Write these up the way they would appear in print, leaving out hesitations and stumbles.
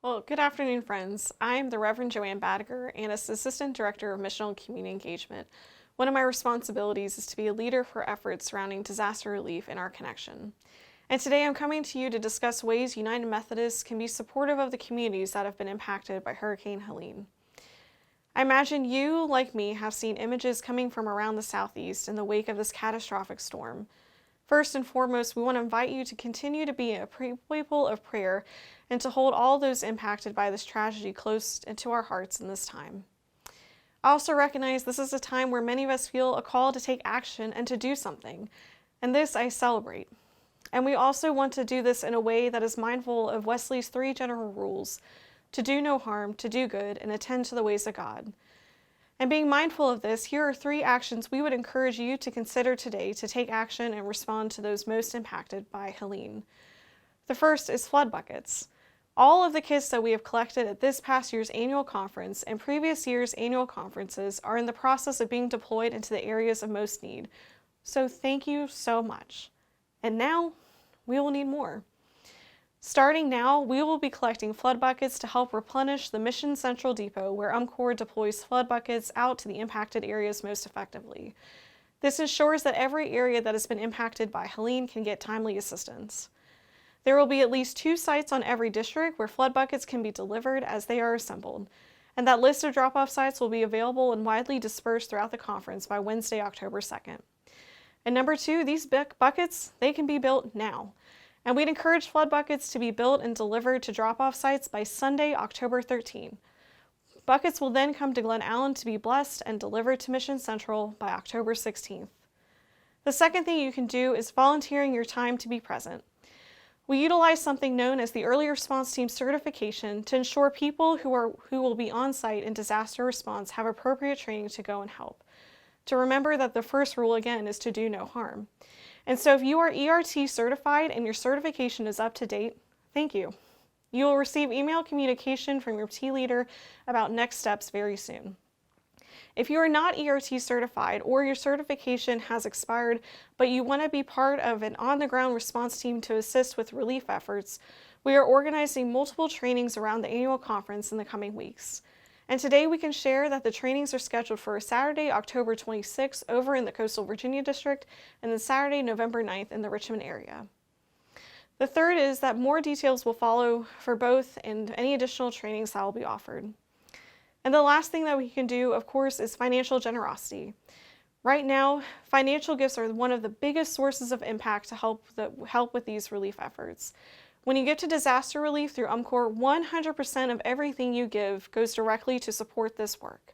Well, good afternoon, friends. I'm the Reverend Joanne Badiger and as Assistant Director of Missional Community Engagement. One of my responsibilities is to be a leader for efforts surrounding disaster relief in our connection. And today I'm coming to you to discuss ways United Methodists can be supportive of the communities that have been impacted by Hurricane Helene. I imagine you, like me, have seen images coming from around the Southeast in the wake of this catastrophic storm. First and foremost, we want to invite you to continue to be a people of prayer and to hold all those impacted by this tragedy close into our hearts in this time. I also recognize this is a time where many of us feel a call to take action and to do something, and this I celebrate. And we also want to do this in a way that is mindful of Wesley's 3 general rules: to do no harm, to do good, and attend to the ways of God. And being mindful of this, here are 3 actions we would encourage you to consider today to take action and respond to those most impacted by Helene. The first is flood buckets. All of the kits that we have collected at this past year's annual conference and previous year's annual conferences are in the process of being deployed into the areas of most need. So thank you so much. And now, we will need more. Starting now, we will be collecting flood buckets to help replenish the Mission Central Depot where UMCOR deploys flood buckets out to the impacted areas most effectively. This ensures that every area that has been impacted by Helene can get timely assistance. There will be at least 2 sites on every district where flood buckets can be delivered as they are assembled, and that list of drop-off sites will be available and widely dispersed throughout the conference by Wednesday, October 2nd. And number 2, these buckets, they can be built now. And we'd encourage flood buckets to be built and delivered to drop-off sites by Sunday, October 13. Buckets will then come to Glen Allen to be blessed and delivered to Mission Central by October 16th. The second thing you can do is volunteering your time to be present. We utilize something known as the Early Response Team certification to ensure people who will be on site in disaster response have appropriate training to go and help. To remember that the first rule, again, is to do no harm. And so if you are ERT certified and your certification is up to date, thank you. You will receive email communication from your T leader about next steps very soon. If you are not ERT certified or your certification has expired, but you want to be part of an on-the-ground response team to assist with relief efforts, we are organizing multiple trainings around the annual conference in the coming weeks. And today we can share that the trainings are scheduled for Saturday, October 26th over in the Coastal Virginia District, and then Saturday, November 9th in the Richmond area. The third is that more details will follow for both and any additional trainings that will be offered. And the last thing that we can do, of course, is financial generosity. Right now, financial gifts are one of the biggest sources of impact to help with these relief efforts. When you give to disaster relief through UMCOR, 100% of everything you give goes directly to support this work.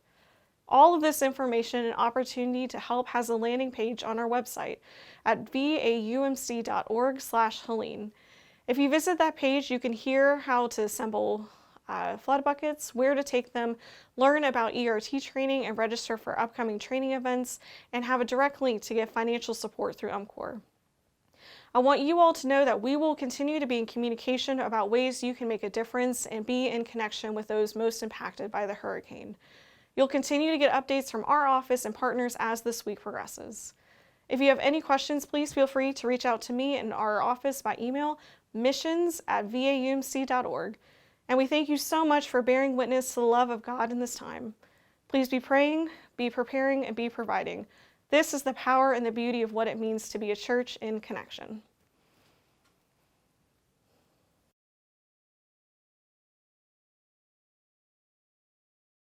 All of this information and opportunity to help has a landing page on our website at vaumc.org/Helene. If you visit that page, you can hear how to assemble flood buckets, where to take them, learn about ERT training and register for upcoming training events, and have a direct link to get financial support through UMCOR. I want you all to know that we will continue to be in communication about ways you can make a difference and be in connection with those most impacted by the hurricane. You'll continue to get updates from our office and partners as this week progresses. If you have any questions, please feel free to reach out to me in our office by email, missions@vaumc.org. And we thank you so much for bearing witness to the love of God in this time. Please be praying, be preparing, and be providing. This is the power and the beauty of what it means to be a church in connection.